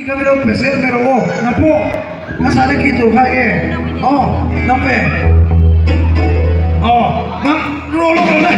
kami daw peser pero nga po masala kito kaya nape nang rolo na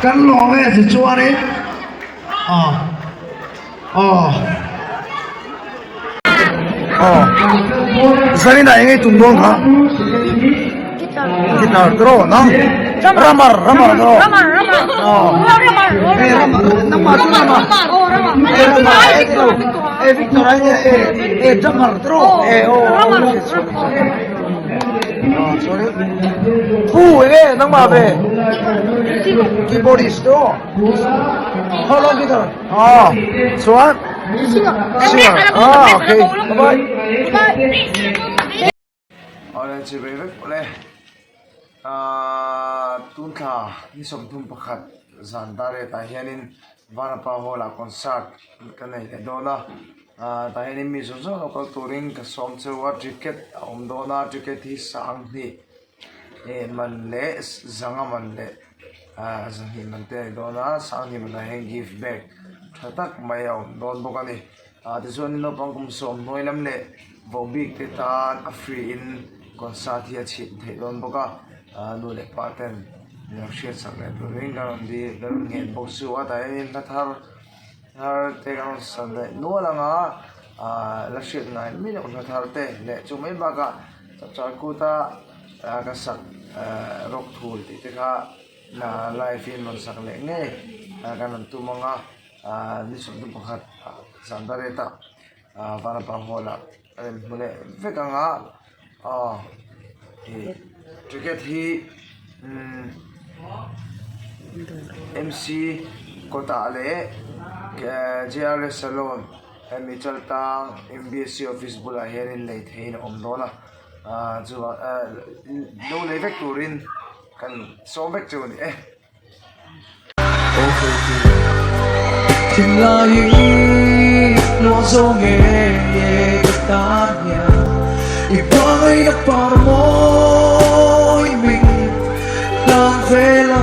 kan lo về thì chua đấy Sani na ingay tundong ha guitar draw no ramar draw ramar nama Victor aja ramar draw sorry nang mabe keyboardist do how long guitar so what okay bye oleh cibebek oleh tunta ni somtum pakhat zandare tahianin vana pa hola concert kanai dona tahianin mi zo local touring ka som chewa ticket omdona ticket hi sang ni man le zanga man le zangi man te dona sang ni man hang give back thatak maya don bokani tizon no pangkum som noilam le bobik te tan a free in concert hi chi the don boka nu le paten no share sang le touring ga di garum ngen bosu wa ta in thar te kan sang le no langa la shit na mi no thar te le chumai ba ka char kuta ka sak rock thul ti te kha na live in man sak le nge kan tu manga ni sum tu pakhat sandare ta para pa hola mule vekanga ticket hi MC kota le JRS salon Mitchell tang MBSC office bula herin lei thein omdona chuwa no le vek turin kan so vek chu ni Tình là ý lo dấu nghe nhẹ ta nhà Iba'y naparmoy mình lang về là